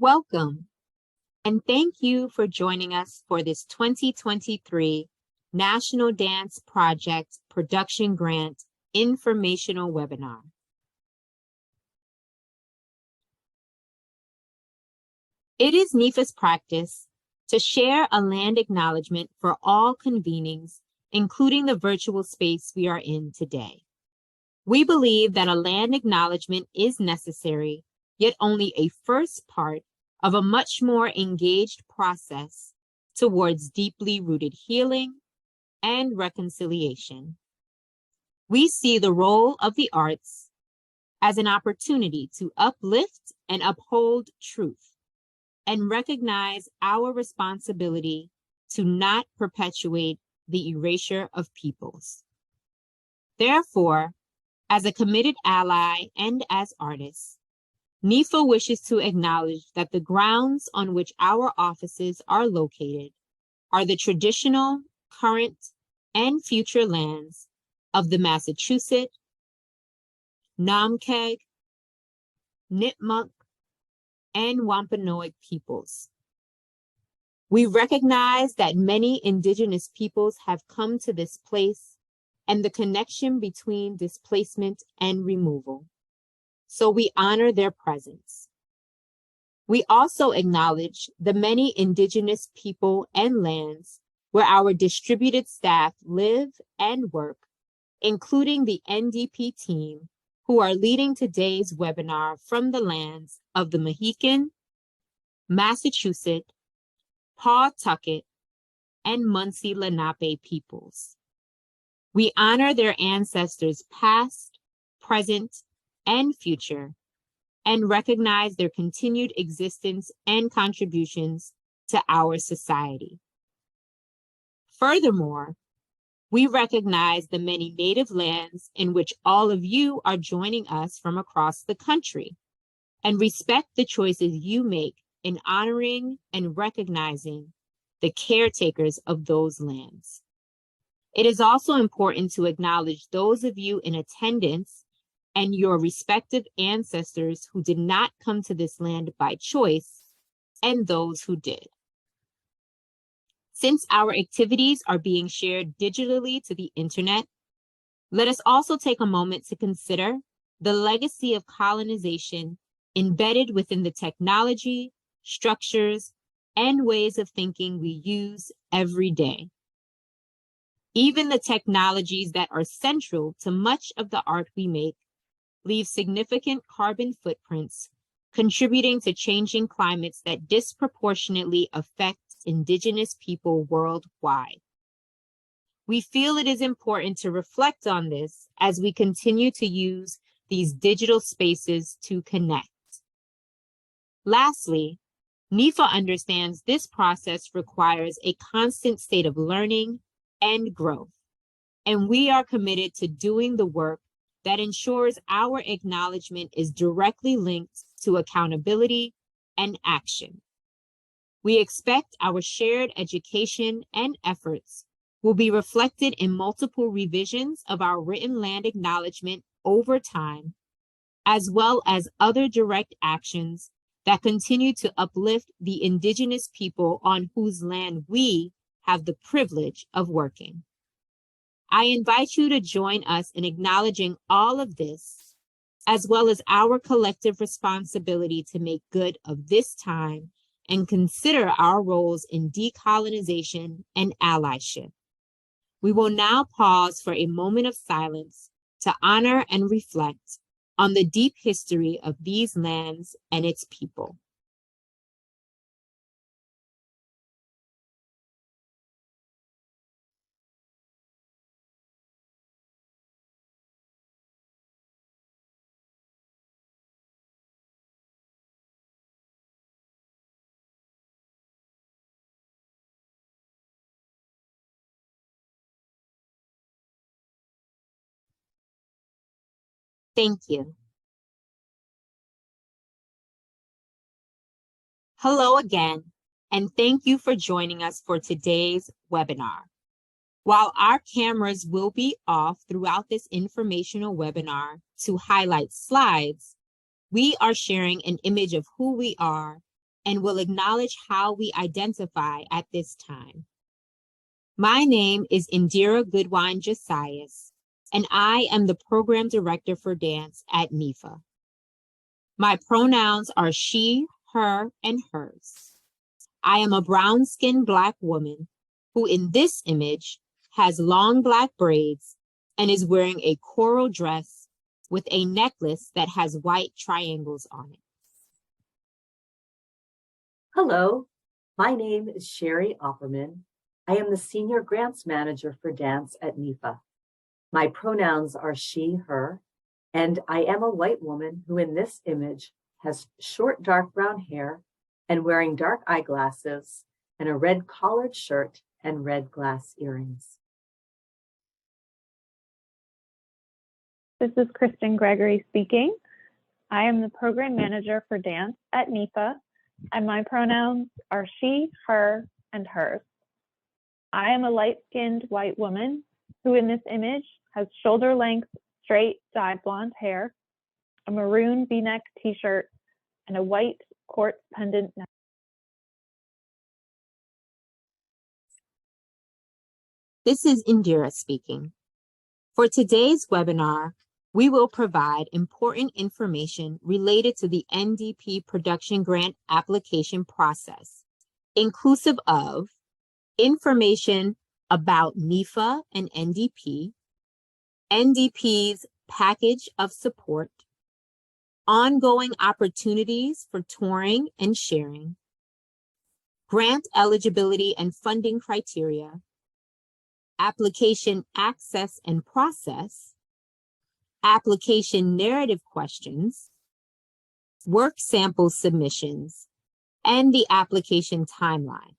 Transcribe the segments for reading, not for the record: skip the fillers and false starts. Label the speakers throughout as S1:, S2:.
S1: Welcome, and thank you for joining us for this 2023 National Dance Project Production Grant informational webinar. It is NEFA's practice to share a land acknowledgement for all convenings, including the virtual space we are in today. We believe that a land acknowledgement is necessary, yet only a first part of a much more engaged process towards deeply rooted healing and reconciliation. We see the role of the arts as an opportunity to uplift and uphold truth and recognize our responsibility to not perpetuate the erasure of peoples. Therefore, as a committed ally and as artists, NEFA wishes to acknowledge that the grounds on which our offices are located are the traditional, current, and future lands of the Massachusetts, Namkeg, Nipmuc, and Wampanoag peoples. We recognize that many Indigenous peoples have come to this place and the connection between displacement and removal. So we honor their presence. We also acknowledge the many Indigenous people and lands where our distributed staff live and work, including the NDP team, who are leading today's webinar from the lands of the Mohican, Massachusetts, Pawtucket, and Munsee Lenape peoples. We honor their ancestors past, present, and future, and recognize their continued existence and contributions to our society. Furthermore, we recognize the many native lands in which all of you are joining us from across the country, and respect the choices you make in honoring and recognizing the caretakers of those lands. It is also important to acknowledge those of you in attendance and your respective ancestors who did not come to this land by choice, and those who did. Since our activities are being shared digitally to the internet, let us also take a moment to consider the legacy of colonization embedded within the technology, structures, and ways of thinking we use every day. Even the technologies that are central to much of the art we make leave significant carbon footprints, contributing to changing climates that disproportionately affect Indigenous people worldwide. We feel it is important to reflect on this as we continue to use these digital spaces to connect. Lastly, NEFA understands this process requires a constant state of learning and growth, and we are committed to doing the work that ensures our acknowledgement is directly linked to accountability and action. We expect our shared education and efforts will be reflected in multiple revisions of our written land acknowledgement over time, as well as other direct actions that continue to uplift the Indigenous people on whose land we have the privilege of working. I invite you to join us in acknowledging all of this, as well as our collective responsibility to make good of this time and consider our roles in decolonization and allyship. We will now pause for a moment of silence to honor and reflect on the deep history of these lands and its people. Thank you. Hello again, and thank you for joining us for today's webinar. While our cameras will be off throughout this informational webinar to highlight slides, we are sharing an image of who we are and will acknowledge how we identify at this time. My name is Indira Goodwine Josias, and I am the Program Director for Dance at NEFA. My pronouns are she, her, and hers. I am a brown-skinned Black woman who in this image has long Black braids and is wearing a coral dress with a necklace that has white triangles on it.
S2: Hello, my name is Sherry Opperman. I am the Senior Grants Manager for Dance at NEFA. My pronouns are she, her, and I am a white woman who in this image has short dark brown hair and wearing dark eyeglasses and a red collared shirt and red glass earrings.
S3: This is Kristen Gregory speaking. I am the Program Manager for Dance at NEFA, and my pronouns are she, her, and hers. I am a light-skinned white woman who in this image has shoulder-length, straight, dyed blonde hair, a maroon V-neck t-shirt, and a white quartz pendant necklace.
S1: This is Indira speaking. For today's webinar, we will provide important information related to the NDP Production Grant application process, inclusive of information about NEFA and NDP, NDP's package of support, ongoing opportunities for touring and sharing, grant eligibility and funding criteria, application access and process, application narrative questions, work sample submissions, and the application timeline.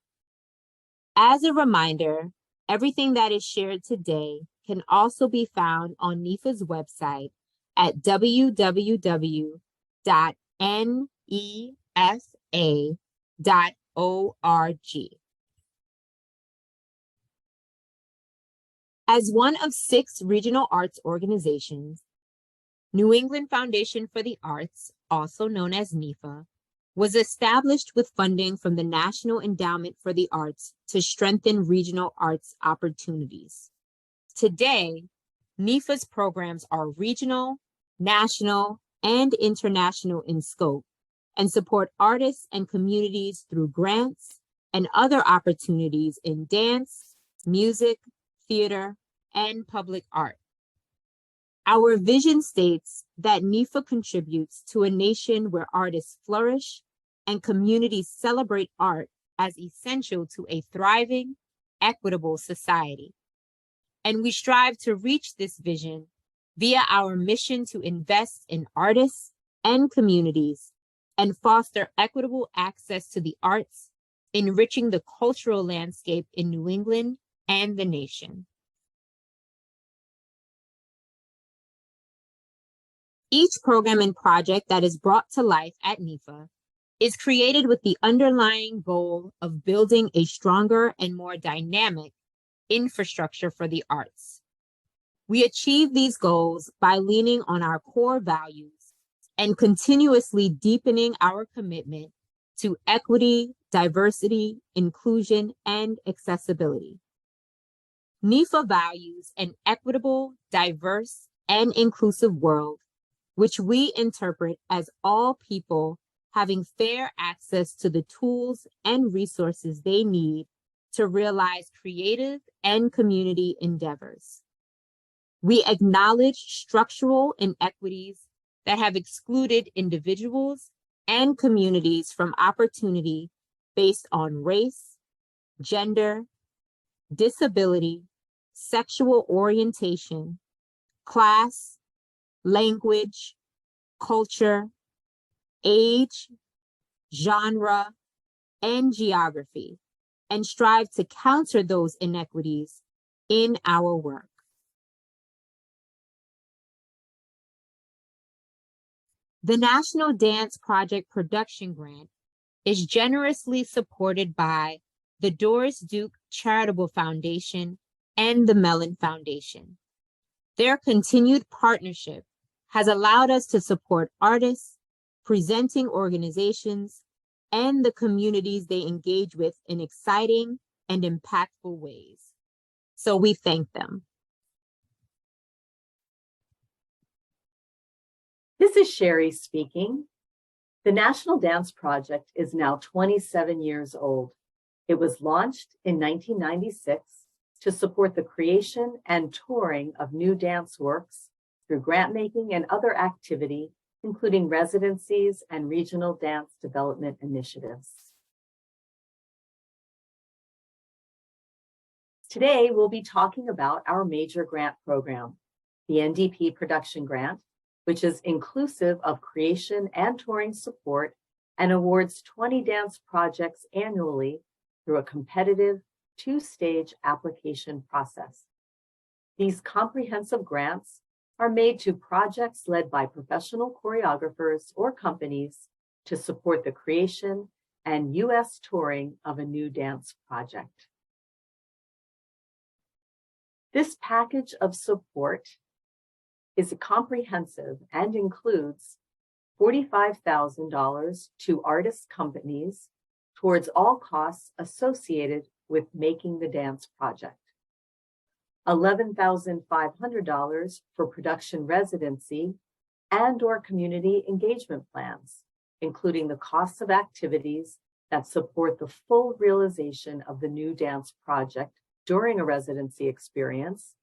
S1: As a reminder, everything that is shared today can also be found on NEFA's website at www.nefa.org. As one of 6 regional arts organizations, New England Foundation for the Arts, also known as NEFA, was established with funding from the National Endowment for the Arts to strengthen regional arts opportunities. Today, NEFA's programs are regional, national, and international in scope and support artists and communities through grants and other opportunities in dance, music, theater, and public art. Our vision states that NEFA contributes to a nation where artists flourish and communities celebrate art as essential to a thriving, equitable society. And we strive to reach this vision via our mission to invest in artists and communities and foster equitable access to the arts, enriching the cultural landscape in New England and the nation. Each program and project that is brought to life at NEFA is created with the underlying goal of building a stronger and more dynamic infrastructure for the arts. We achieve these goals by leaning on our core values and continuously deepening our commitment to equity, diversity, inclusion, and accessibility. NEFA values an equitable, diverse, and inclusive world, which we interpret as all people having fair access to the tools and resources they need to realize creative and community endeavors. We acknowledge structural inequities that have excluded individuals and communities from opportunity based on race, gender, disability, sexual orientation, class, language, culture, age, genre, and geography, and strive to counter those inequities in our work. The National Dance Project Production Grant is generously supported by the Doris Duke Charitable Foundation and the Mellon Foundation. Their continued partnership has allowed us to support artists, presenting organizations, and the communities they engage with in exciting and impactful ways. So we thank them.
S2: This is Sherry speaking. The National Dance Project is now 27 years old. It was launched in 1996 to support the creation and touring of new dance works through grant making and other activity, including residencies and regional dance development initiatives. Today, we'll be talking about our major grant program, the NDP Production Grant, which is inclusive of creation and touring support and awards 20 dance projects annually through a competitive two-stage application process. These comprehensive grants are made to projects led by professional choreographers or companies to support the creation and U.S. touring of a new dance project. This package of support is comprehensive and includes $45,000 to artist companies towards all costs associated with making the dance project, $11,500 for production residency and/or community engagement plans, including the costs of activities that support the full realization of the new dance project during a residency experience,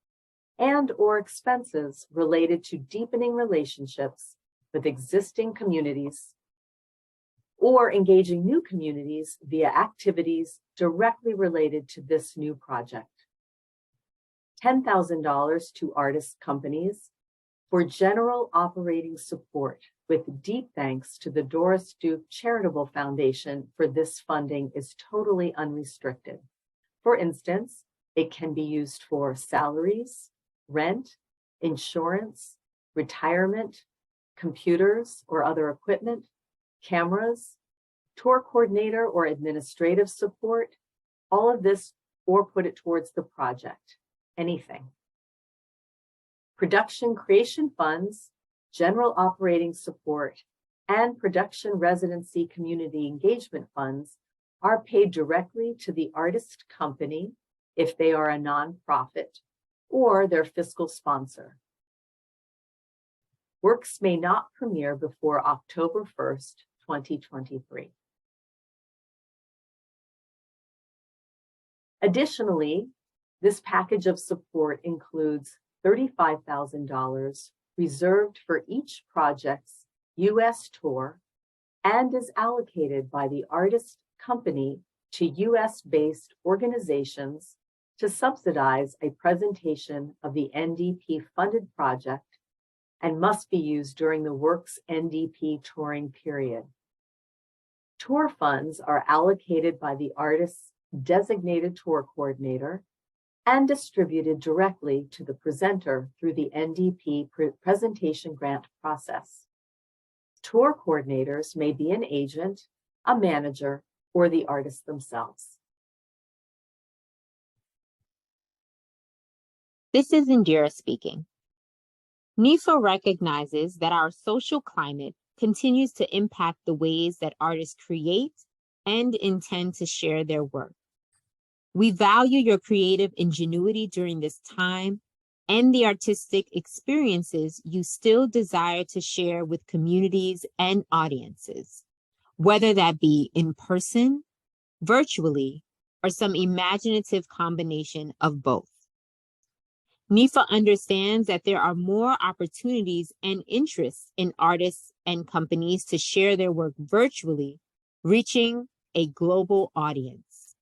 S2: and/or expenses related to deepening relationships with existing communities or engaging new communities via activities directly related to this new project. $10,000 to artist companies for general operating support, with deep thanks to the Doris Duke Charitable Foundation for this funding is totally unrestricted. For instance, it can be used for salaries, rent, insurance, retirement, computers or other equipment, cameras, tour coordinator or administrative support, all of this, or put it towards the project, anything. Production creation funds, general operating support, and production residency community engagement funds are paid directly to the artist company if they are a nonprofit or their fiscal sponsor. Works may not premiere before October 1st, 2023. Additionally, this package of support includes $35,000 reserved for each project's U.S. tour and is allocated by the artist company to U.S.-based organizations to subsidize a presentation of the NDP-funded project and must be used during the work's NDP touring period. Tour funds are allocated by the artist's designated tour coordinator and distributed directly to the presenter through the NDP presentation grant process. Tour coordinators may be an agent, a manager, or the artist themselves.
S1: This is Indira speaking. NEFA recognizes that our social climate continues to impact the ways that artists create and intend to share their work. We value your creative ingenuity during this time and the artistic experiences you still desire to share with communities and audiences, whether that be in person, virtually, or some imaginative combination of both. NEFA understands that there are more opportunities and interests in artists and companies to share their work virtually, reaching a global audience.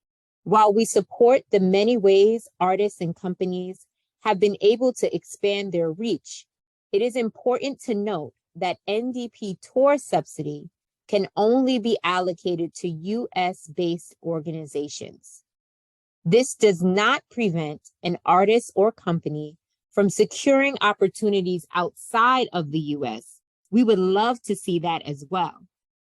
S1: While we support the many ways artists and companies have been able to expand their reach, it is important to note that NDP tour subsidy can only be allocated to US-based organizations. This does not prevent an artist or company from securing opportunities outside of the US. We would love to see that as well.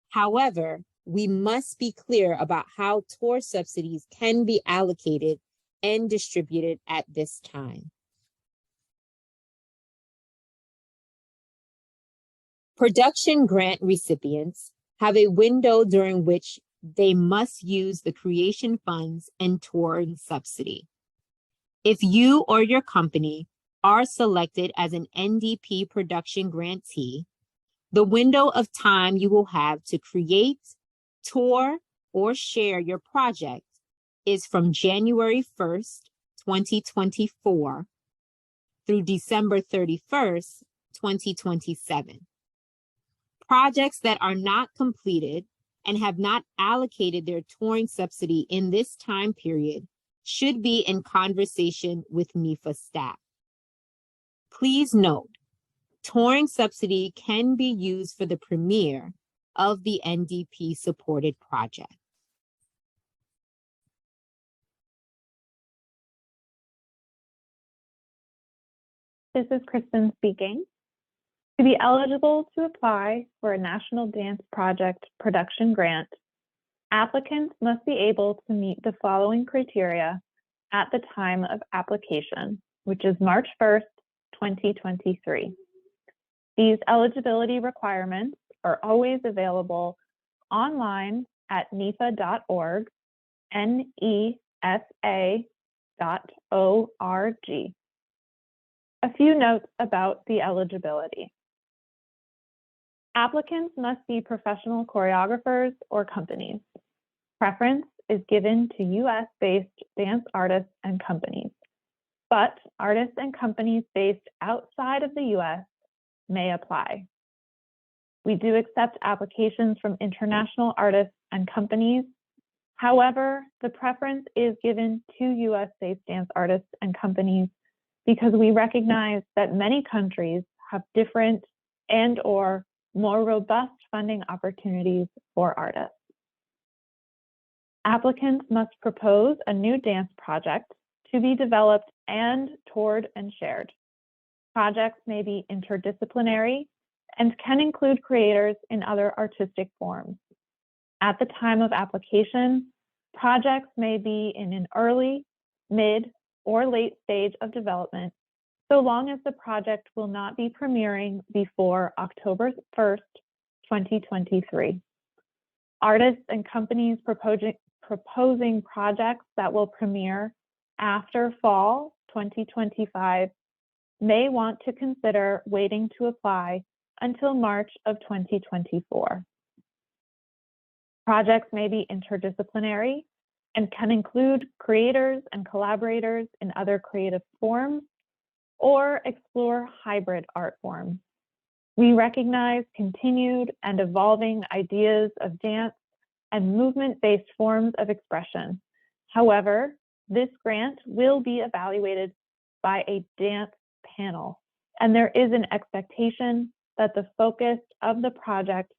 S1: However, we must be clear about how tour subsidies can be allocated and distributed at this time. Production grant recipients have a window during which they must use the creation funds and touring subsidy. If you or your company are selected as an NDP production grantee, the window of time you will have to create, tour, or share your project is from January 1st, 2024 through December 31st, 2027. Projects that are not completed and have not allocated their touring subsidy in this time period should be in conversation with NEFA staff. Please note, touring subsidy can be used for the premiere of the NDP supported project.
S3: This is Kristen speaking. To be eligible to apply for a National Dance Project production grant, applicants must be able to meet the following criteria at the time of application, which is March 1st, 2023. These eligibility requirements are always available online at nefa.org, nefa.org. A few notes about the eligibility. Applicants must be professional choreographers or companies. Preference is given to US-based dance artists and companies, but artists and companies based outside of the US may apply. We do accept applications from international artists and companies. However, the preference is given to US-based dance artists and companies because we recognize that many countries have different and/or more robust funding opportunities for artists. Applicants must propose a new dance project to be developed and toured and shared. Projects may be interdisciplinary and can include creators in other artistic forms. At the time of application, projects may be in an early, mid, or late stage of development, so long as the project will not be premiering before October 1st, 2023. Artists and companies proposing projects that will premiere after fall 2025 may want to consider waiting to apply until March of 2024. Projects may be interdisciplinary and can include creators and collaborators in other creative forms or explore hybrid art forms. We recognize continued and evolving ideas of dance and movement-based forms of expression. However, this grant will be evaluated by a dance panel, and there is an expectation that the focus of the project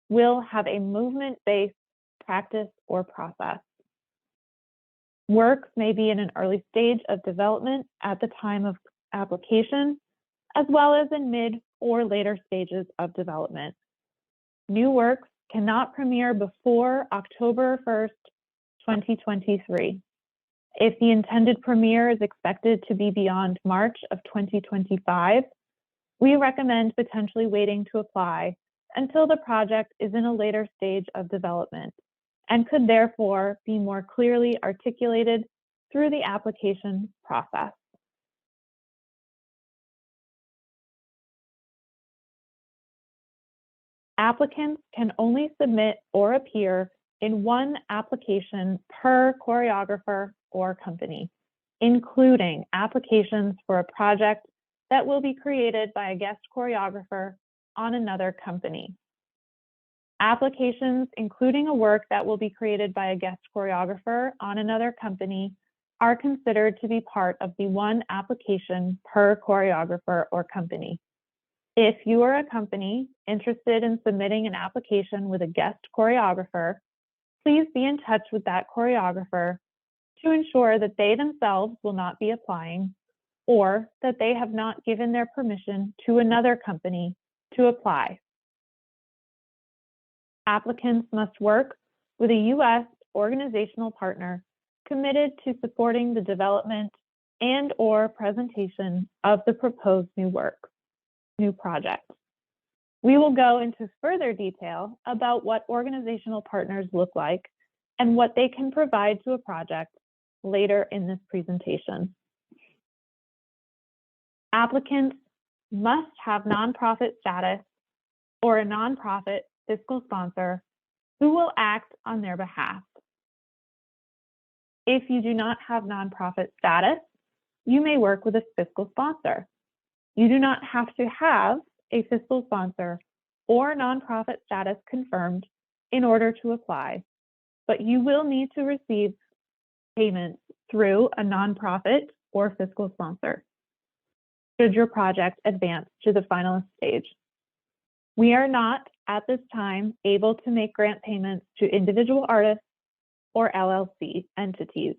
S3: will have a movement-based practice or process. Works may be in an early stage of development at the time of application, as well as in mid or later stages of development. New works cannot premiere before October 1st, 2023. If the intended premiere is expected to be beyond March of 2025, we recommend potentially waiting to apply until the project is in a later stage of development and could therefore be more clearly articulated through the application process. Applicants can only submit or appear in one application per choreographer or company, including applications for a project that will be created by a guest choreographer on another company. Applications including a work that will be created by a guest choreographer on another company are considered to be part of the one application per choreographer or company. If you are a company interested in submitting an application with a guest choreographer, please be in touch with that choreographer to ensure that they themselves will not be applying or that they have not given their permission to another company to apply. Applicants must work with a U.S. organizational partner committed to supporting the development and/or presentation of the proposed new project. We will go into further detail about what organizational partners look like and what they can provide to a project later in this presentation. Applicants must have nonprofit status or a nonprofit fiscal sponsor who will act on their behalf. If you do not have nonprofit status, you may work with a fiscal sponsor. You do not have to have a fiscal sponsor or nonprofit status confirmed in order to apply, but you will need to receive payments through a nonprofit or fiscal sponsor should your project advance to the finalist stage. We are not, at this time, able to make grant payments to individual artists or LLC entities.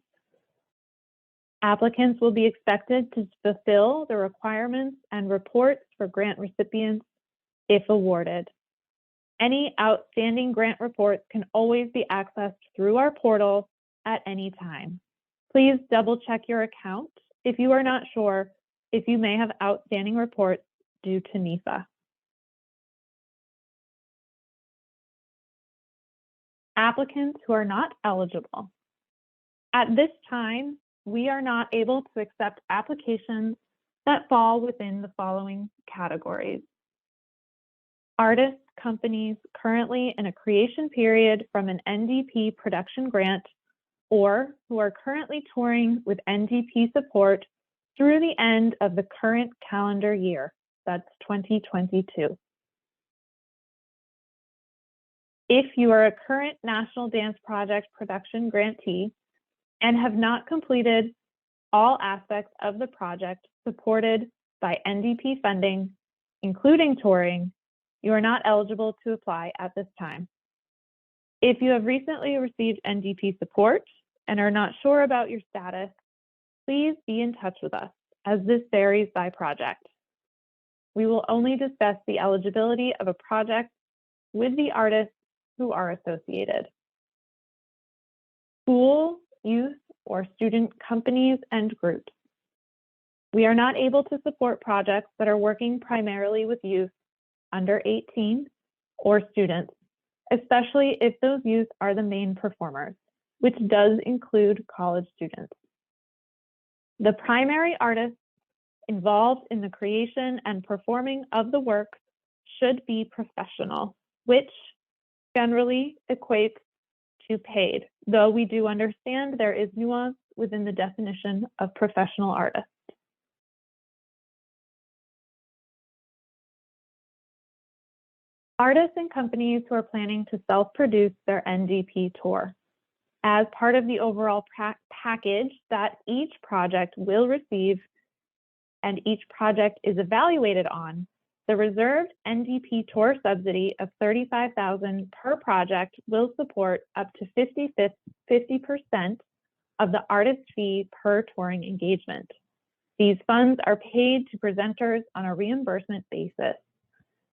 S3: Applicants will be expected to fulfill the requirements and reports for grant recipients if awarded. Any outstanding grant reports can always be accessed through our portal at any time. Please double check your account if you are not sure if you may have outstanding reports due to NEFA. Applicants who are not eligible. At this time, we are not able to accept applications that fall within the following categories. Artists, companies currently in a creation period from an NDP production grant or who are currently touring with NDP support through the end of the current calendar year, that's 2022. If you are a current National Dance Project production grantee and have not completed all aspects of the project supported by NDP funding, including touring, you are not eligible to apply at this time. If you have recently received NDP support and are not sure about your status, please be in touch with us, as this varies by project. We will only discuss the eligibility of a project with the artists who are associated. School, youth, or student companies and groups. We are not able to support projects that are working primarily with youth under 18 or students, especially if those youth are the main performers, which does include college students. The primary artists involved in the creation and performing of the work should be professional, which generally equates to paid, though we do understand there is nuance within the definition of professional artist. Artists and companies who are planning to self-produce their NDP tour. As part of the overall package that each project will receive and each project is evaluated on, the reserved NDP tour subsidy of $35,000 per project will support up to 50% of the artist fee per touring engagement. These funds are paid to presenters on a reimbursement basis.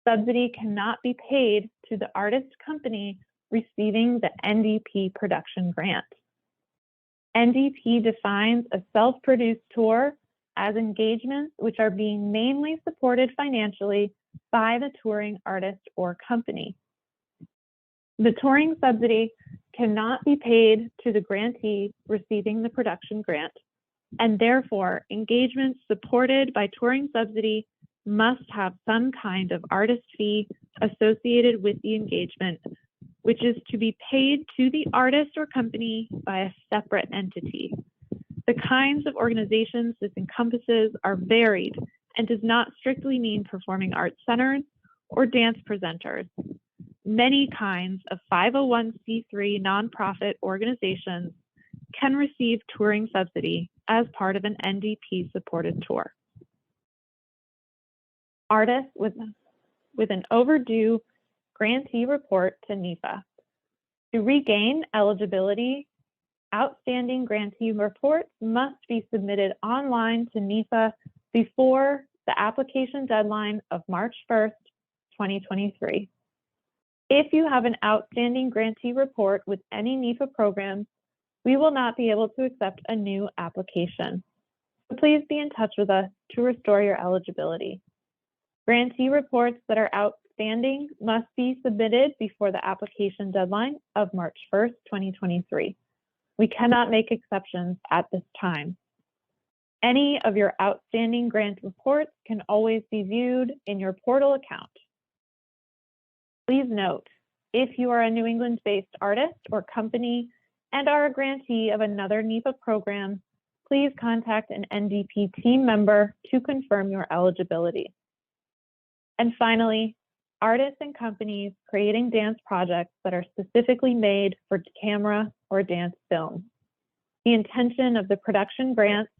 S3: Subsidy cannot be paid to the artist company receiving the NDP production grant. NDP defines a self-produced tour as engagements which are being mainly supported financially by the touring artist or company. The touring subsidy cannot be paid to the grantee receiving the production grant, and therefore engagements supported by touring subsidy must have some kind of artist fee associated with the engagement, which is to be paid to the artist or company by a separate entity. The kinds of organizations this encompasses are varied and does not strictly mean performing arts centers or dance presenters. Many kinds of 501c3 nonprofit organizations can receive touring subsidy as part of an NDP supported tour. Artists with an overdue grantee report to NEFA. To regain eligibility, outstanding grantee reports must be submitted online to NEFA before the application deadline of March 1st, 2023. If you have an outstanding grantee report with any NEFA programs, we will not be able to accept a new application. So please be in touch with us to restore your eligibility. Grantee reports that are outstanding must be submitted before the application deadline of March 1st, 2023. We cannot make exceptions at this time. Any of your outstanding grant reports can always be viewed in your portal account. Please note, if you are a New England-based artist or company and are a grantee of another NEFA program, please contact an NDP team member to confirm your eligibility. And finally, artists and companies creating dance projects that are specifically made for camera or dance film. The intention of the production grants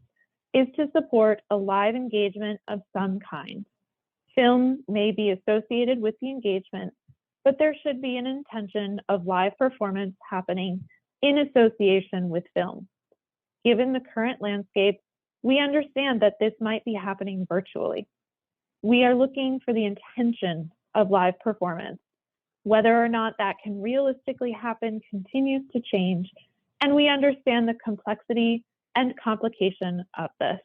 S3: is to support a live engagement of some kind. Film may be associated with the engagement, but there should be an intention of live performance happening in association with film. Given the current landscape, we understand that this might be happening virtually. We are looking for the intention of live performance. Whether or not that can realistically happen continues to change, and we understand the complexity and complication of this.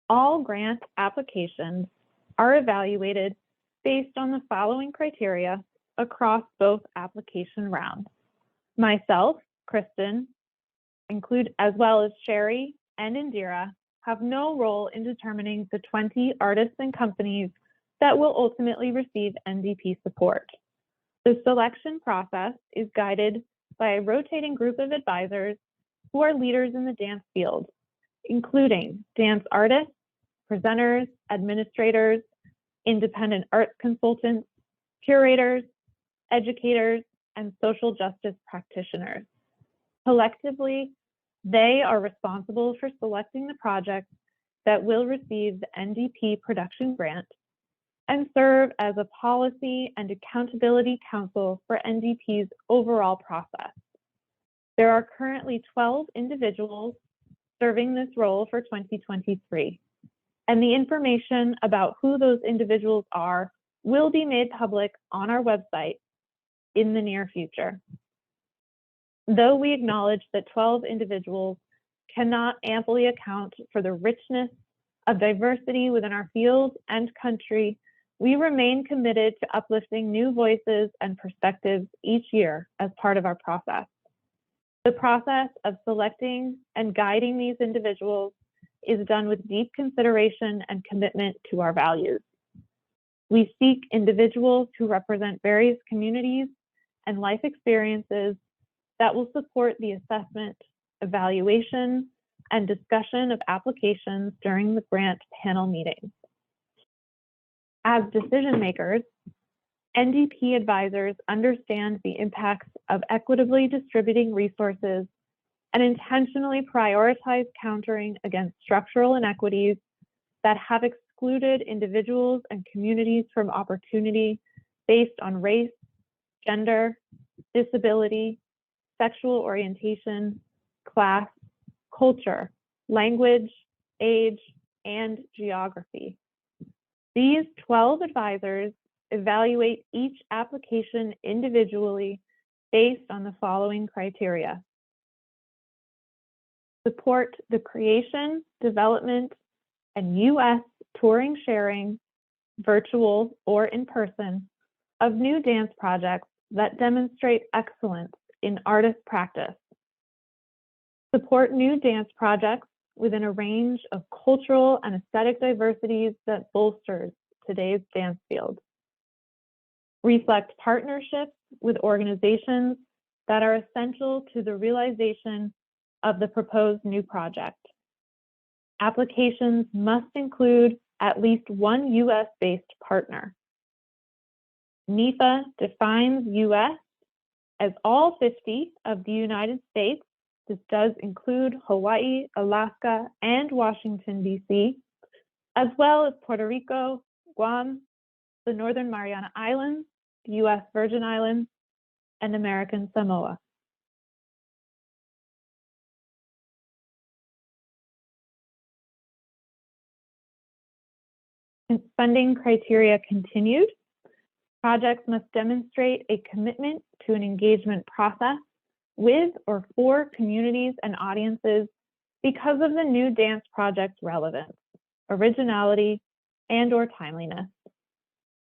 S3: All grant applications are evaluated based on the following criteria across both application rounds. Myself, Kristen, as well as Sherry and Indira, have no role in determining the 20 artists and companies that will ultimately receive NDP support. The selection process is guided by a rotating group of advisors who are leaders in the dance field, including dance artists, presenters, administrators, independent arts consultants, curators, educators, and social justice practitioners. Collectively, they are responsible for selecting the projects that will receive the NDP production grant and serve as a policy and accountability council for NDP's overall process. There are currently 12 individuals serving this role for 2023, and the information about who those individuals are will be made public on our website in the near future. Though we acknowledge that 12 individuals cannot amply account for the richness of diversity within our field and country, we remain committed to uplifting new voices and perspectives each year as part of our process. The process of selecting and guiding these individuals is done with deep consideration and commitment to our values. We seek individuals who represent various communities and life experiences that will support the assessment, evaluation, and discussion of applications during the grant panel meetings. As decision makers, NDP advisors understand the impacts of equitably distributing resources and intentionally prioritize countering against structural inequities that have excluded individuals and communities from opportunity based on race, gender, disability, sexual orientation, class, culture, language, age, and geography. These 12 advisors evaluate each application individually based on the following criteria. Support the creation, development, and U.S. touring sharing, virtual or in person, of new dance projects that demonstrate excellence in artist practice. Support new dance projects within a range of cultural and aesthetic diversities that bolsters today's dance field. Reflect partnerships with organizations that are essential to the realization of the proposed new project. Applications must include at least one US-based partner. NEFA defines US as all 50 of the United States. This does include Hawaii, Alaska, and Washington, D.C., as well as Puerto Rico, Guam, the Northern Mariana Islands, the U.S. Virgin Islands, and American Samoa. Funding criteria continued. Projects must demonstrate a commitment to an engagement process with or for communities and audiences because of the new dance project's relevance, originality, and/or timeliness.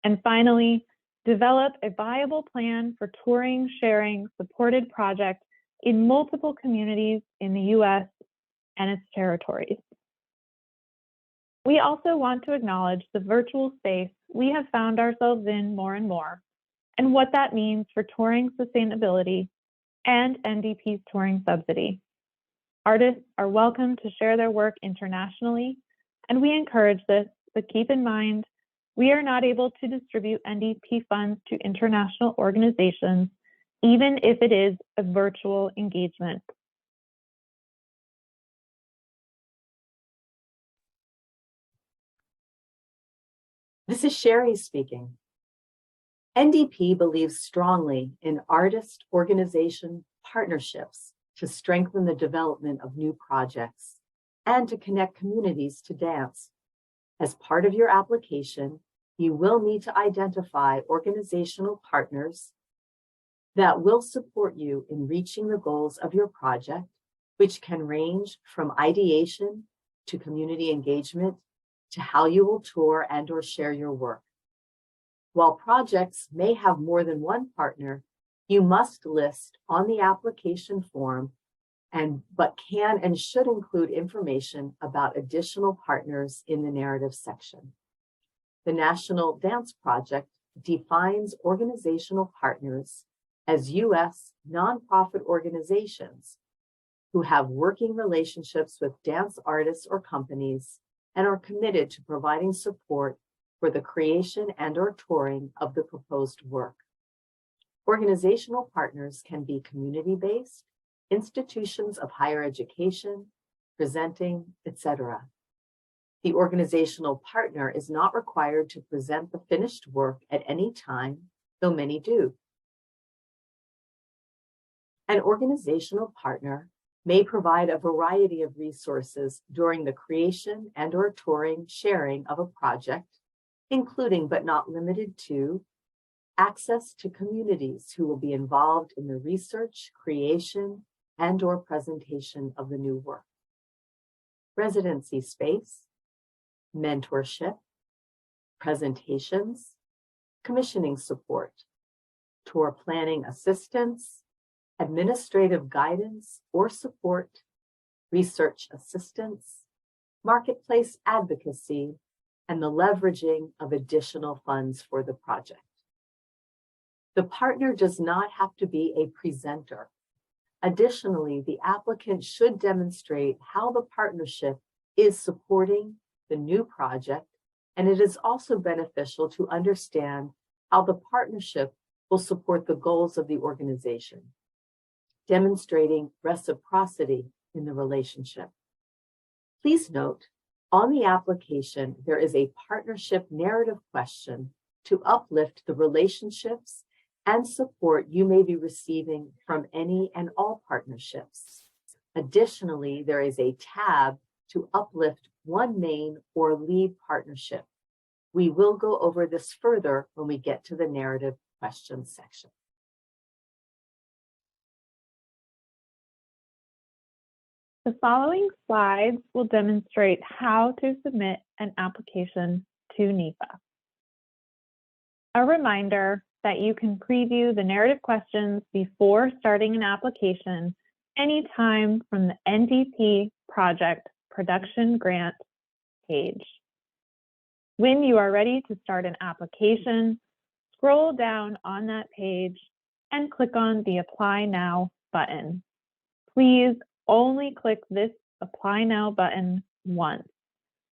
S3: And finally, develop a viable plan for touring, sharing, supported project in multiple communities in the U.S. and its territories. We also want to acknowledge the virtual space we have found ourselves in more and more, and what that means for touring sustainability and NDP's touring subsidy. Artists are welcome to share their work internationally, and we encourage this, but keep in mind, we are not able to distribute NDP funds to international organizations, even if it is a virtual engagement.
S2: This is Sherry speaking. NDP believes strongly in artist-organization partnerships to strengthen the development of new projects and to connect communities to dance. As part of your application, you will need to identify organizational partners that will support you in reaching the goals of your project, which can range from ideation to community engagement to how you will tour and/or share your work. While projects may have more than one partner, you must list on the application form but can and should include information about additional partners in the narrative section. The National Dance Project defines organizational partners as U.S. nonprofit organizations who have working relationships with dance artists or companies and are committed to providing support for the creation and/or touring of the proposed work. Organizational partners can be community-based, institutions of higher education, presenting, etc. The organizational partner is not required to present the finished work at any time, though many do. An organizational partner may provide a variety of resources during the creation and/or touring sharing of a project, including but not limited to access to communities who will be involved in the research, creation, and/or presentation of the new work, residency space, mentorship, presentations, commissioning support, tour planning assistance, administrative guidance or support, research assistance, marketplace advocacy, and the leveraging of additional funds for the project. The partner does not have to be a presenter. Additionally, the applicant should demonstrate how the partnership is supporting the new project, and it is also beneficial to understand how the partnership will support the goals of the organization, demonstrating reciprocity in the relationship. Please note, on the application, there is a partnership narrative question to uplift the relationships and support you may be receiving from any and all partnerships. Additionally, there is a tab to uplift one main or lead partnership. We will go over this further when we get to the narrative questions section.
S3: The following slides will demonstrate how to submit an application to NEFA. A reminder that you can preview the narrative questions before starting an application anytime from the NDP Project Production Grant page. When you are ready to start an application, scroll down on that page and click on the Apply Now button. Please only click this Apply Now button once,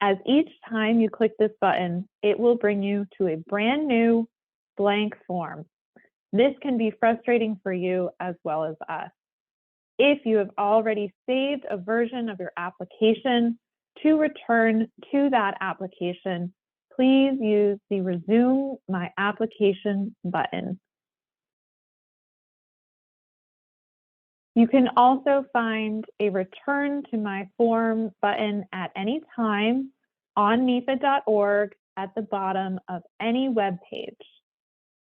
S3: as each time you click this button, it will bring you to a brand new blank form. This can be frustrating for you as well as us. If you have already saved a version of your application, to return to that application, please use the Resume My Application button. You can also find a Return to My Form button at any time on nefa.org at the bottom of any web page.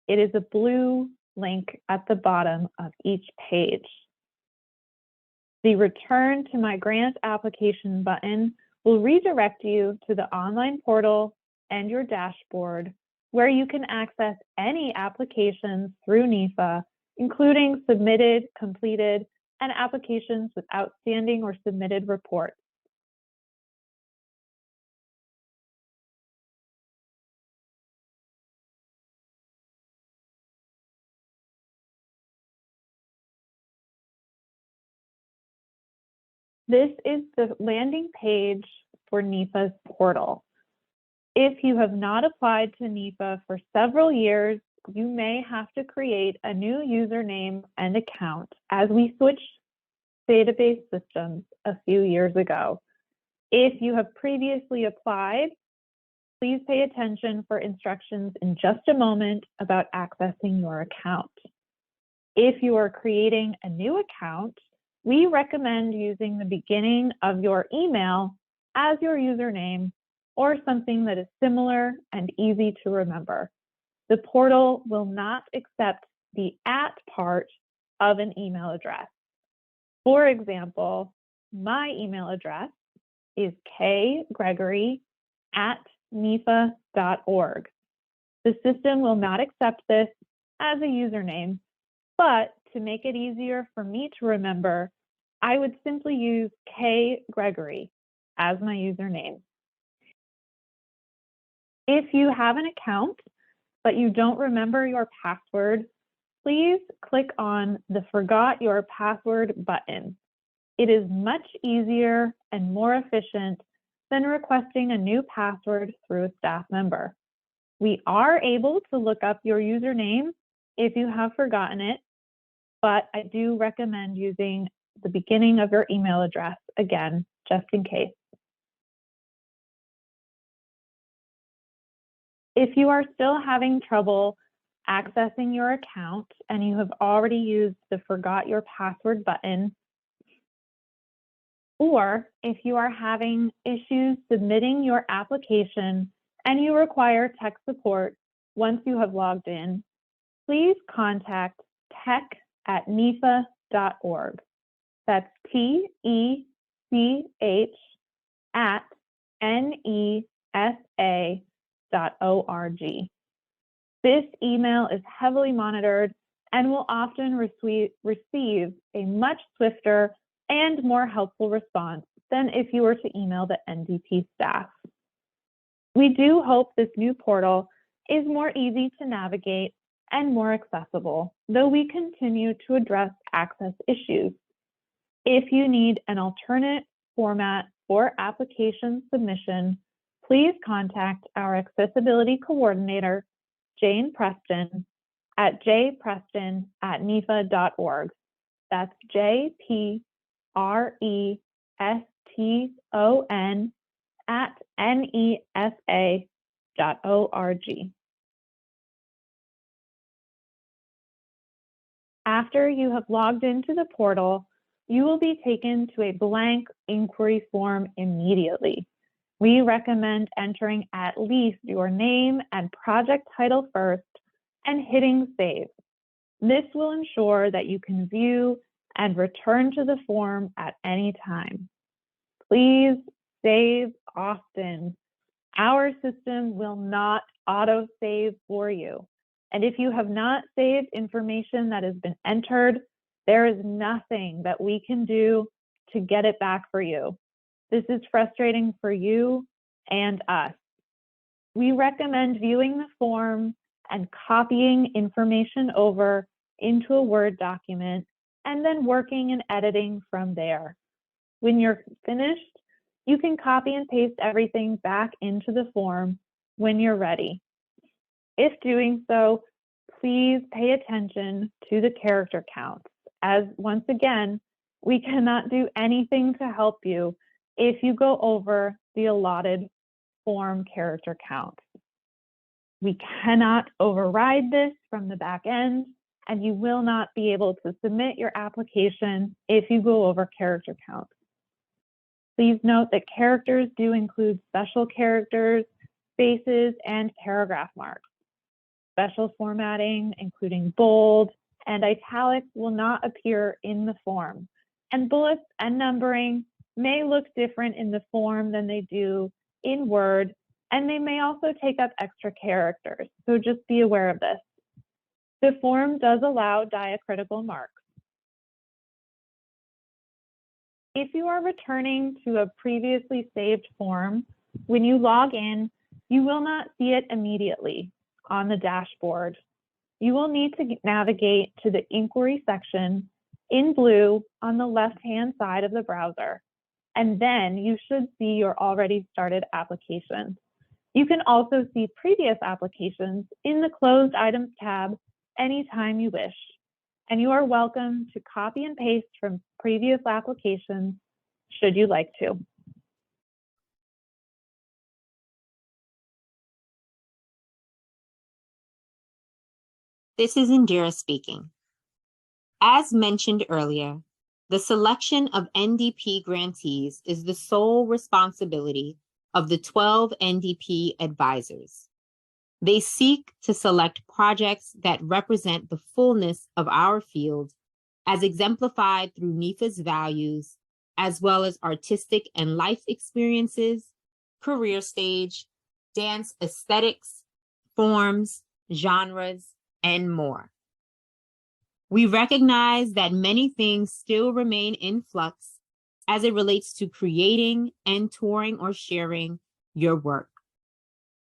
S3: It is a blue link at the bottom of each page. The Return to My Grant Application button will redirect you to the online portal and your dashboard, where you can access any applications through NEFA, including submitted, completed, and applications with outstanding or submitted reports. This is the landing page for NEFA's portal. If you have not applied to NEFA for several years, you may have to create a new username and account, as we switched database systems a few years ago. If you have previously applied, please pay attention for instructions in just a moment about accessing your account. If you are creating a new account, we recommend using the beginning of your email as your username or something that is similar and easy to remember. The portal will not accept the @ part of an email address. For example, my email address is kgregory@nefa.org. The system will not accept this as a username, but to make it easier for me to remember, I would simply use kgregory as my username. If you have an account, but you don't remember your password, please click on the Forgot Your Password button. It is much easier and more efficient than requesting a new password through a staff member. We are able to look up your username if you have forgotten it, but I do recommend using the beginning of your email address again, just in case. If you are still having trouble accessing your account and you have already used the Forgot Your Password button, or if you are having issues submitting your application and you require tech support once you have logged in, please contact tech@nefa.org. That's TECH@NEFA.org. This email is heavily monitored and will often receive a much swifter and more helpful response than if you were to email the NDP staff. We do hope this new portal is more easy to navigate and more accessible, though we continue to address access issues. If you need an alternate format for application submission, please contact our accessibility coordinator, Jane Preston, at jpreston@nefa.org. That's JPRESTON@NEFA.org. After you have logged into the portal, you will be taken to a blank inquiry form immediately. We recommend entering at least your name and project title first and hitting save. This will ensure that you can view and return to the form at any time. Please save often. Our system will not auto-save for you. And if you have not saved information that has been entered, there is nothing that we can do to get it back for you. This is frustrating for you and us. We recommend viewing the form and copying information over into a Word document and then working and editing from there. When you're finished, you can copy and paste everything back into the form when you're ready. If doing so, please pay attention to the character counts, as once again, we cannot do anything to help you if you go over the allotted form character count. We cannot override this from the back end, and you will not be able to submit your application if you go over character counts. Please note that characters do include special characters, spaces, and paragraph marks. Special formatting, including bold and italics, will not appear in the form. And bullets and numbering may look different in the form than they do in Word, and they may also take up extra characters, so just be aware of this. The form does allow diacritical marks. If you are returning to a previously saved form, when you log in, you will not see it immediately on the dashboard. You will need to navigate to the inquiry section in blue on the left-hand side of the browser, and then you should see your already started application. You can also see previous applications in the Closed Items tab anytime you wish, and you are welcome to copy and paste from previous applications should you like to.
S1: This is Indira speaking. As mentioned earlier, the selection of NDP grantees is the sole responsibility of the 12 NDP advisors. They seek to select projects that represent the fullness of our field as exemplified through NEFA's values, as well as artistic and life experiences, career stage, dance aesthetics, forms, genres, and more. We recognize that many things still remain in flux as it relates to creating and touring or sharing your work.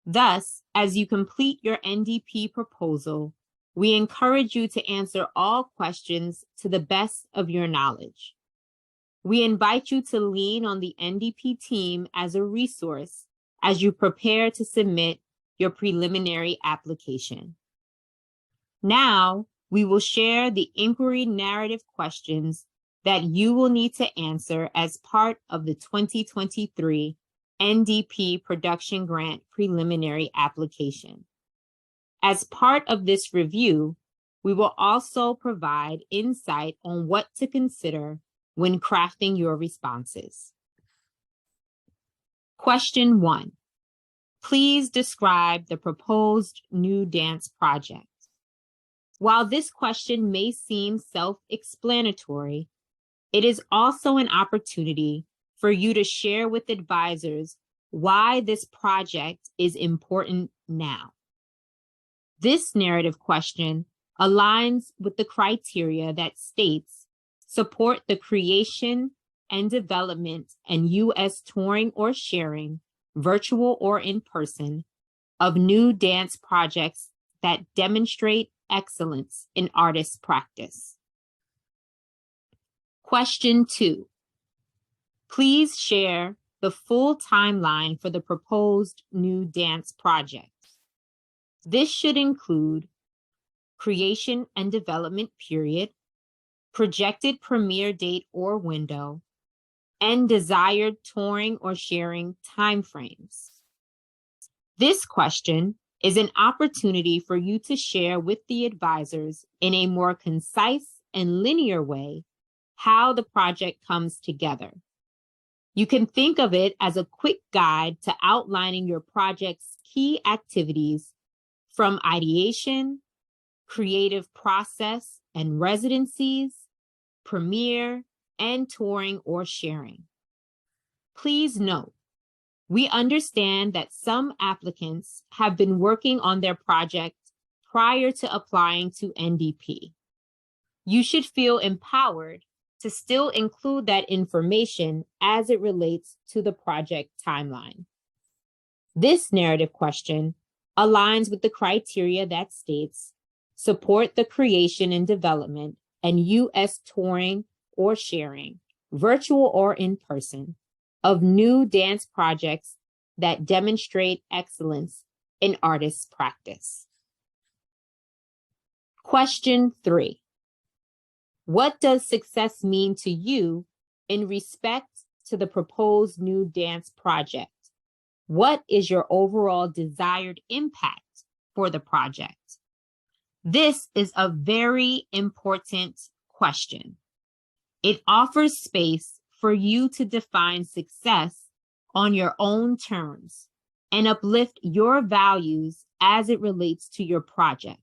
S1: Thus, as you complete your NDP proposal, we encourage you to answer all questions to the best of your knowledge. We invite you to lean on the NDP team as a resource as you prepare to submit your preliminary application. Now, we will share the inquiry narrative questions that you will need to answer as part of the 2023 NDP Production Grant Preliminary Application. As part of this review, we will also provide insight on what to consider when crafting your responses. Question 1. Please describe the proposed new dance project. While this question may seem self-explanatory, it is also an opportunity for you to share with advisors why this project is important now. This narrative question aligns with the criteria that states support the creation and development and U.S. touring or sharing, virtual or in person, of new dance projects that demonstrate excellence in artist practice. Question 2. Please share the full timeline for the proposed new dance project. This should include creation and development period, projected premiere date or window, and desired touring or sharing timeframes. This question is an opportunity for you to share with the advisors in a more concise and linear way how the project comes together. You can think of it as a quick guide to outlining your project's key activities from ideation, creative process and residencies, premiere, and touring or sharing. Please note, we understand that some applicants have been working on their project prior to applying to NDP. You should feel empowered to still include that information as it relates to the project timeline. This narrative question aligns with the criteria that states support the creation and development and U.S. touring or sharing, virtual or in person, of new dance projects that demonstrate excellence in artist practice. Question 3. What does success mean to you in respect to the proposed new dance project? What is your overall desired impact for the project? This is a very important question. It offers space for you to define success on your own terms and uplift your values as it relates to your project.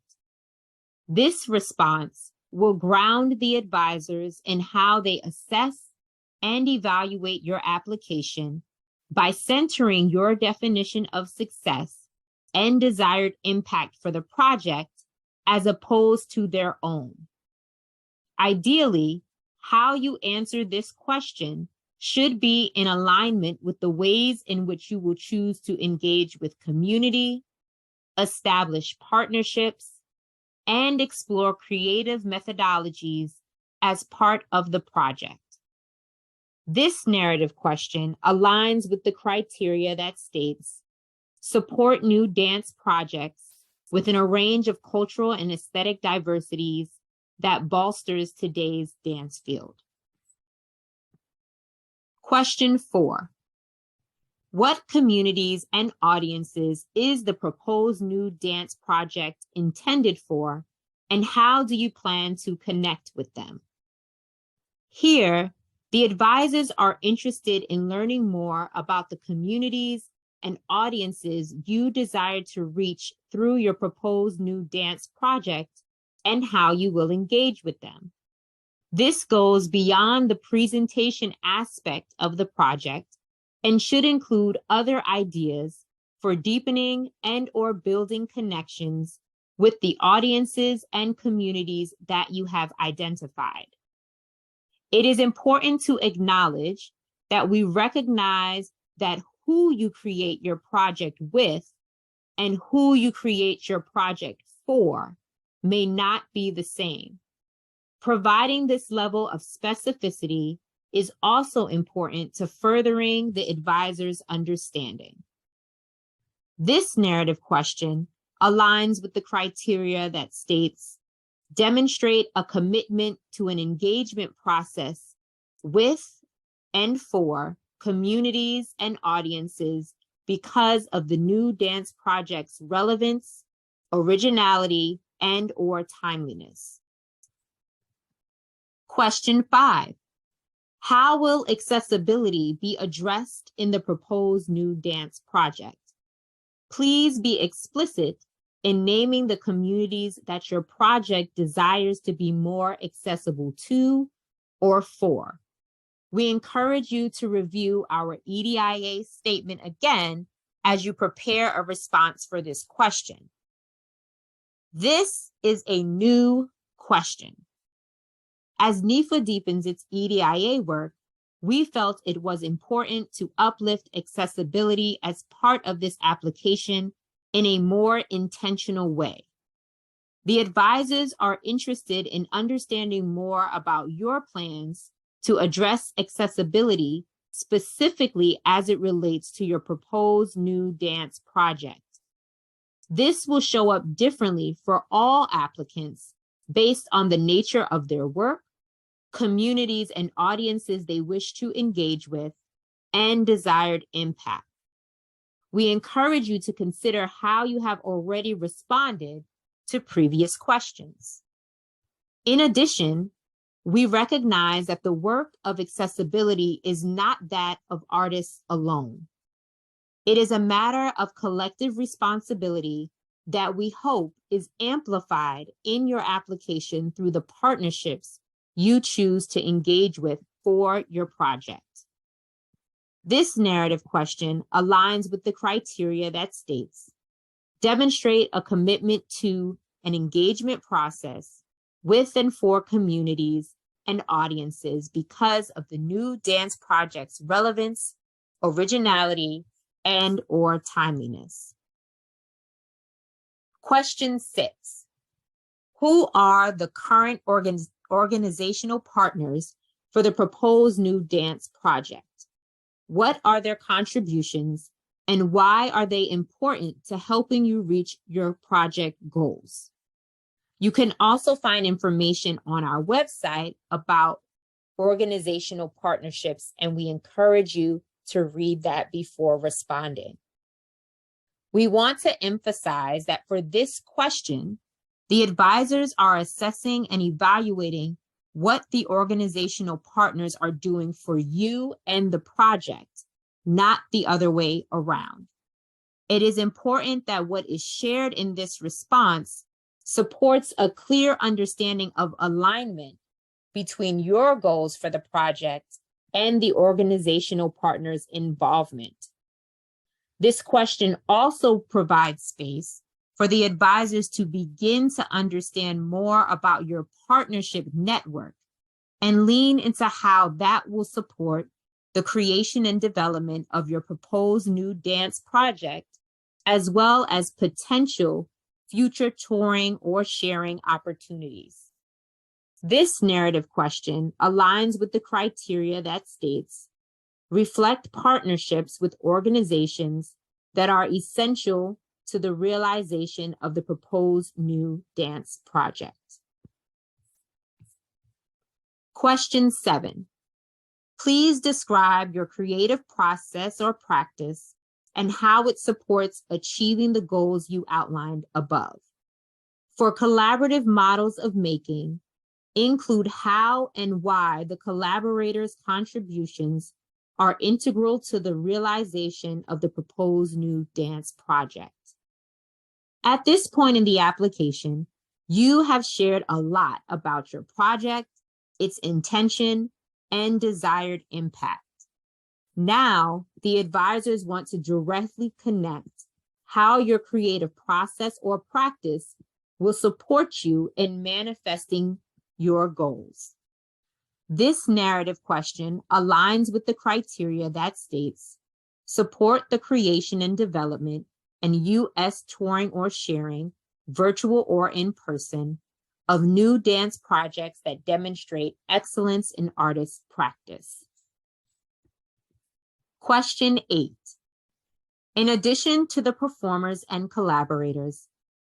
S1: This response will ground the advisors in how they assess and evaluate your application by centering your definition of success and desired impact for the project as opposed to their own. Ideally, how you answer this question should be in alignment with the ways in which you will choose to engage with community, establish partnerships, and explore creative methodologies as part of the project. This narrative question aligns with the criteria that states, support new dance projects within a range of cultural and aesthetic diversities that bolsters today's dance field. Question 4. What communities and audiences is the proposed new dance project intended for, and how do you plan to connect with them? Here, the advisors are interested in learning more about the communities and audiences you desire to reach through your proposed new dance project and how you will engage with them. This goes beyond the presentation aspect of the project and should include other ideas for deepening and/or building connections with the audiences and communities that you have identified. It is important to acknowledge that we recognize that who you create your project with and who you create your project for may not be the same. Providing this level of specificity is also important to furthering the advisor's understanding. This narrative question aligns with the criteria that states, demonstrate a commitment to an engagement process with and for communities and audiences because of the new dance project's relevance, originality, and/or timeliness. Question 5. How will accessibility be addressed in the proposed new dance project? Please be explicit in naming the communities that your project desires to be more accessible to or for. We encourage you to review our EDIA statement again as you prepare a response for this question. This is a new question. As NEFA deepens its EDIA work, we felt it was important to uplift accessibility as part of this application in a more intentional way. The advisors are interested in understanding more about your plans to address accessibility, specifically as it relates to your proposed new dance project. This will show up differently for all applicants based on the nature of their work, communities and audiences they wish to engage with, and desired impact. We encourage you to consider how you have already responded to previous questions. In addition, we recognize that the work of accessibility is not that of artists alone. It is a matter of collective responsibility that we hope is amplified in your application through the partnerships you choose to engage with for your project. This narrative question aligns with the criteria that states, demonstrate a commitment to an engagement process with and for communities and audiences because of the new dance project's relevance, originality, and/or timeliness. Question 6. Who are the current organizational partners for the proposed new dance project? What are their contributions and why are they important to helping you reach your project goals? You can also find information on our website about organizational partnerships, and we encourage you to read that before responding. We want to emphasize that for this question, the advisors are assessing and evaluating what the organizational partners are doing for you and the project, not the other way around. It is important that what is shared in this response supports a clear understanding of alignment between your goals for the project and the organizational partner's involvement. This question also provides space for the advisors to begin to understand more about your partnership network and lean into how that will support the creation and development of your proposed new dance project, as well as potential future touring or sharing opportunities. This narrative question aligns with the criteria that states, reflect partnerships with organizations that are essential to the realization of the proposed new dance project. Question 7. Please describe your creative process or practice and how it supports achieving the goals you outlined above. For collaborative models of making, include how and why the collaborators' contributions are integral to the realization of the proposed new dance project. At this point in the application, you have shared a lot about your project, its intention, and desired impact. Now, the advisors want to directly connect how your creative process or practice will support you in manifesting your goals. This narrative question aligns with the criteria that states, support the creation and development and U.S. touring or sharing, virtual or in person, of new dance projects that demonstrate excellence in artist practice. Question 8. In addition to the performers and collaborators,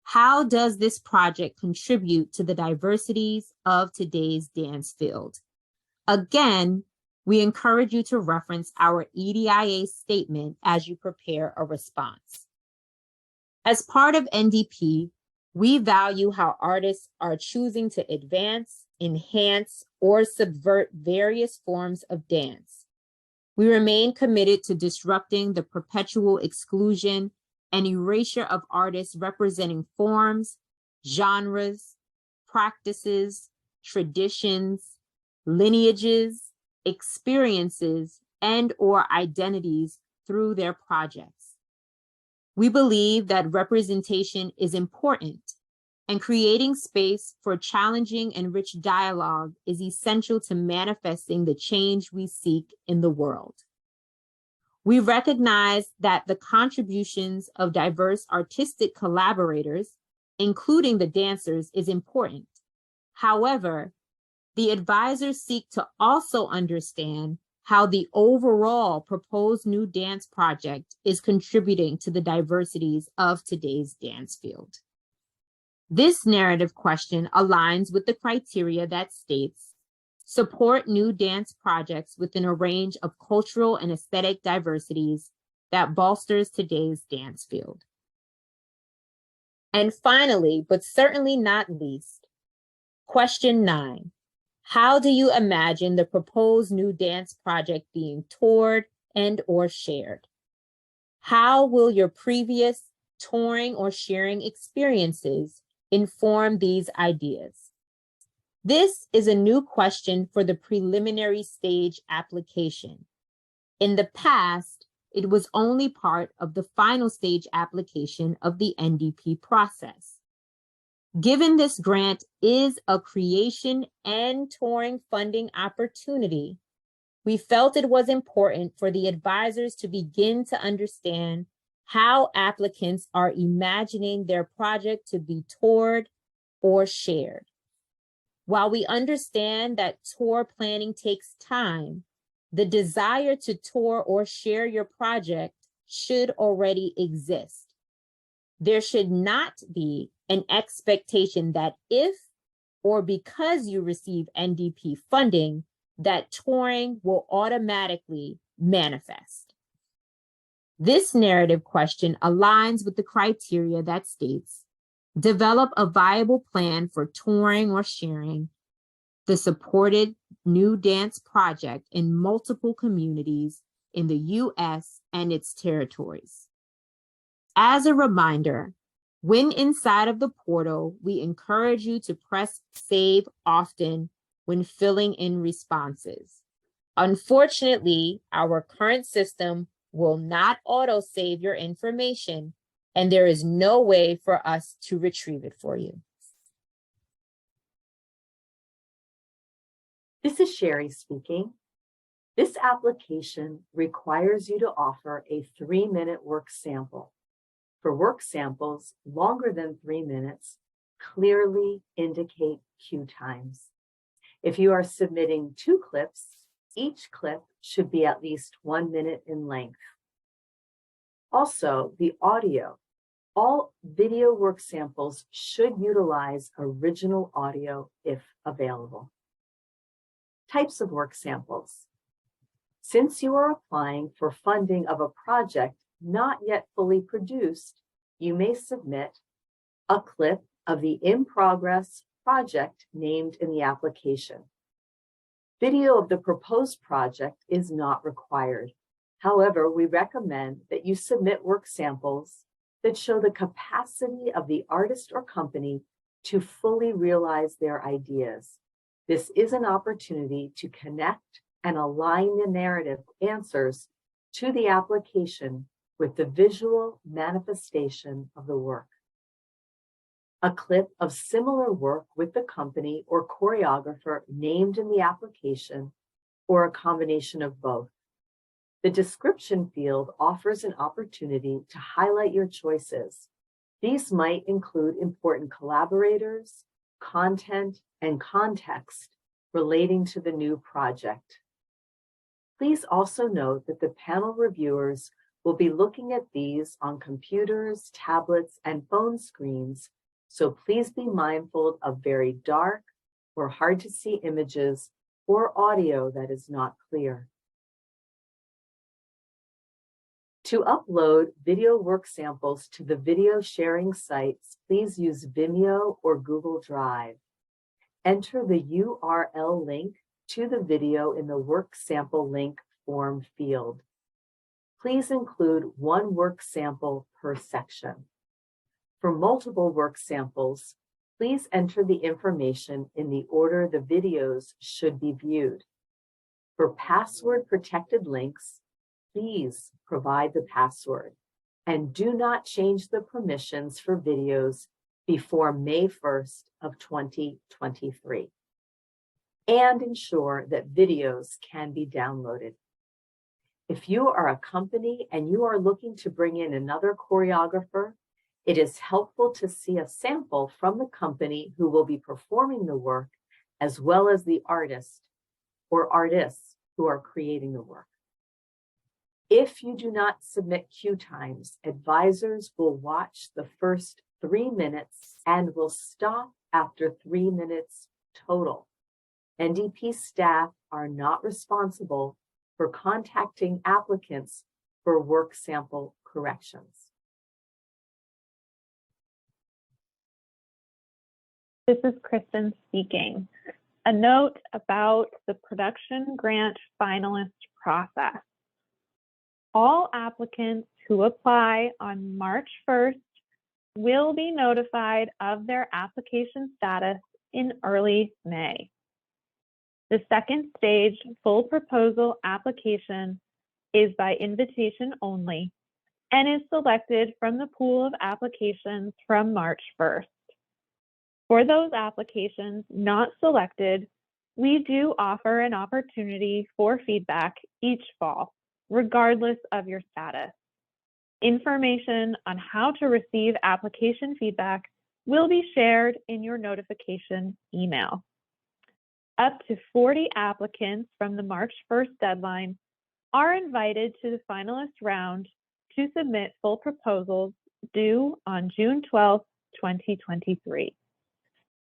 S1: how does this project contribute to the diversities of today's dance field? Again, we encourage you to reference our EDIA statement as you prepare a response. As part of NDP, we value how artists are choosing to advance, enhance, or subvert various forms of dance. We remain committed to disrupting the perpetual exclusion and erasure of artists representing forms, genres, practices, traditions, lineages, experiences, and/or identities through their projects. We believe that representation is important, and creating space for challenging and rich dialogue is essential to manifesting the change we seek in the world. We recognize that the contributions of diverse artistic collaborators, including the dancers, is important. However, the advisors seek to also understand how the overall proposed new dance project is contributing to the diversities of today's dance field. This narrative question aligns with the criteria that states, support new dance projects within a range of cultural and aesthetic diversities that bolsters today's dance field. And finally, but certainly not least, question 9. How do you imagine the proposed new dance project being toured and/or shared? How will your previous touring or sharing experiences inform these ideas? This is a new question for the preliminary stage application. In the past, it was only part of the final stage application of the NDP process. Given this grant is a creation and touring funding opportunity, we felt it was important for the advisors to begin to understand how applicants are imagining their project to be toured or shared. While we understand that tour planning takes time, the desire to tour or share your project should already exist. There should not be an expectation that if or because you receive NDP funding, that touring will automatically manifest. This narrative question aligns with the criteria that states, develop a viable plan for touring or sharing the supported new dance project in multiple communities in the U.S. and its territories. As a reminder, When inside of the portal, we encourage you to press save often when filling in responses. Unfortunately, our current system will not auto-save your information, and there is no way for us to retrieve it for you.
S2: This is Sherry speaking. This application requires you to offer a 3-minute work sample. For work samples longer than 3 minutes, clearly indicate queue times. If you are submitting 2 clips, each clip should be at least 1 minute in length. Also, the audio. All video work samples should utilize original audio if available. Types of work samples. Since you are applying for funding of a project not yet fully produced, you may submit a clip of the in-progress project named in the application. Video of the proposed project is not required. However, we recommend that you submit work samples that show the capacity of the artist or company to fully realize their ideas. This is an opportunity to connect and align the narrative answers to the application with the visual manifestation of the work. A clip of similar work with the company or choreographer named in the application, or a combination of both. The description field offers an opportunity to highlight your choices. These might include important collaborators, content, and context relating to the new project. Please also note that the panel reviewers will be looking at these on computers, tablets, and phone screens, so please be mindful of very dark or hard to see images or audio that is not clear. To upload video work samples to the video sharing sites, please use Vimeo or Google Drive. Enter the URL link to the video in the work sample link form field. Please include 1 work sample per section. For multiple work samples, please enter the information in the order the videos should be viewed. For password-protected links, please provide the password and do not change the permissions for videos before May 1st of 2023. And ensure that videos can be downloaded. If you are a company and you are looking to bring in another choreographer, it is helpful to see a sample from the company who will be performing the work, as well as the artist or artists who are creating the work. If you do not submit queue times, advisors will watch the first 3 minutes and will stop after 3 minutes total. NDP staff are not responsible for contacting applicants for work sample corrections.
S3: This is Kristen speaking. A note about the production grant finalist process. All applicants who apply on March 1st will be notified of their application status in early May. The second stage full proposal application is by invitation only and is selected from the pool of applications from March 1st. For those applications not selected, we do offer an opportunity for feedback each fall, regardless of your status. Information on how to receive application feedback will be shared in your notification email. Up to 40 applicants from the March 1st deadline are invited to the finalist round to submit full proposals due on June 12, 2023.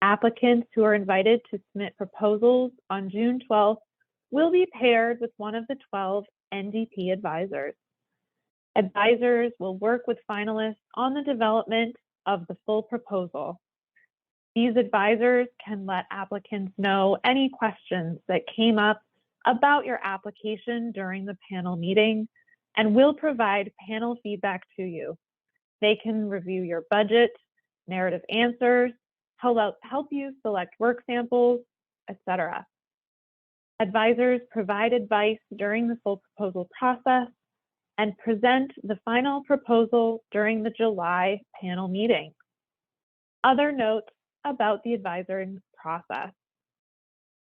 S3: Applicants who are invited to submit proposals on June 12th will be paired with one of the 12 NDP advisors. Advisors will work with finalists on the development of the full proposal. These advisors can let applicants know any questions that came up about your application during the panel meeting and will provide panel feedback to you. They can review your budget, narrative answers, help you select work samples, etc. Advisors provide advice during the full proposal process and present the final proposal during the July panel meeting. Other notes about the advisory process.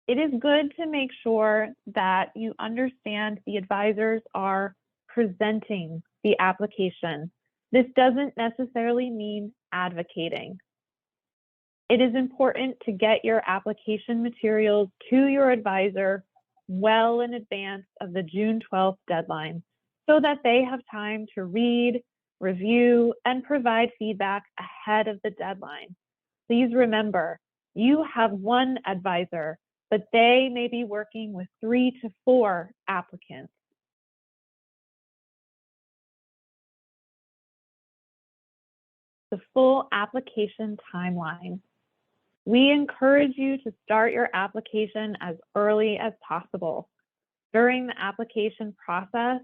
S3: It is good to make sure that you understand the advisors are presenting the application. This doesn't necessarily mean advocating. It is important to get your application materials to your advisor well in advance of the June 12th deadline so that they have time to read, review, and provide feedback ahead of the deadline. Please remember, you have one advisor, but they may be working with 3 to 4 applicants. The full application timeline. We encourage you to start your application as early as possible. During the application process,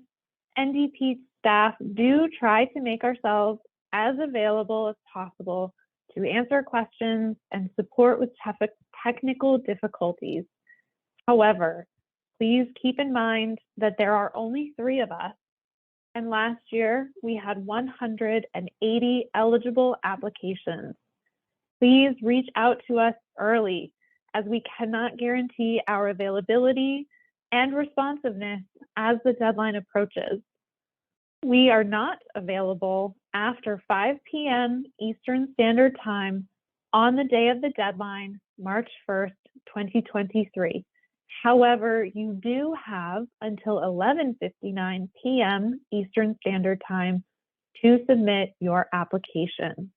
S3: NDP staff do try to make ourselves as available as possible to answer questions and support with technical difficulties. However, please keep in mind that there are only 3 of us, and last year we had 180 eligible applications. Please reach out to us early, as we cannot guarantee our availability and responsiveness as the deadline approaches. We are not available after 5 p.m. Eastern Standard Time on the day of the deadline, March 1st, 2023. However, you do have until 11:59 p.m. Eastern Standard Time to submit your application.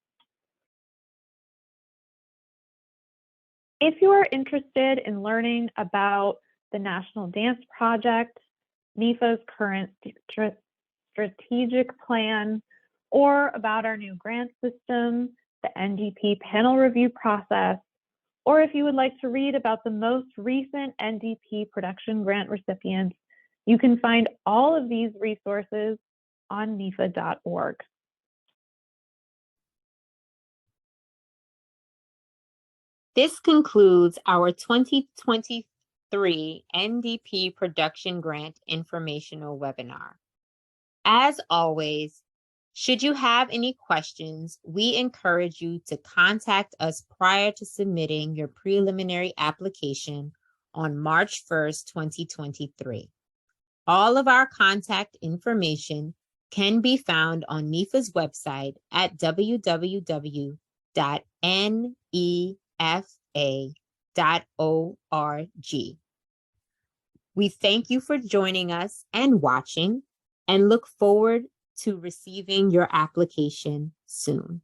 S3: If you are interested in learning about the National Dance Project, NEFA's current strategic plan, or about our new grant system, the NDP panel review process, or if you would like to read about the most recent NDP production grant recipients, you can find all of these resources on nefa.org.
S1: This concludes our 2023 NDP Production Grant Informational Webinar. As always, should you have any questions, we encourage you to contact us prior to submitting your preliminary application on March 1st, 2023. All of our contact information can be found on NEFA's website at www.nefa.org. We thank you for joining us and watching, and look forward to receiving your application soon.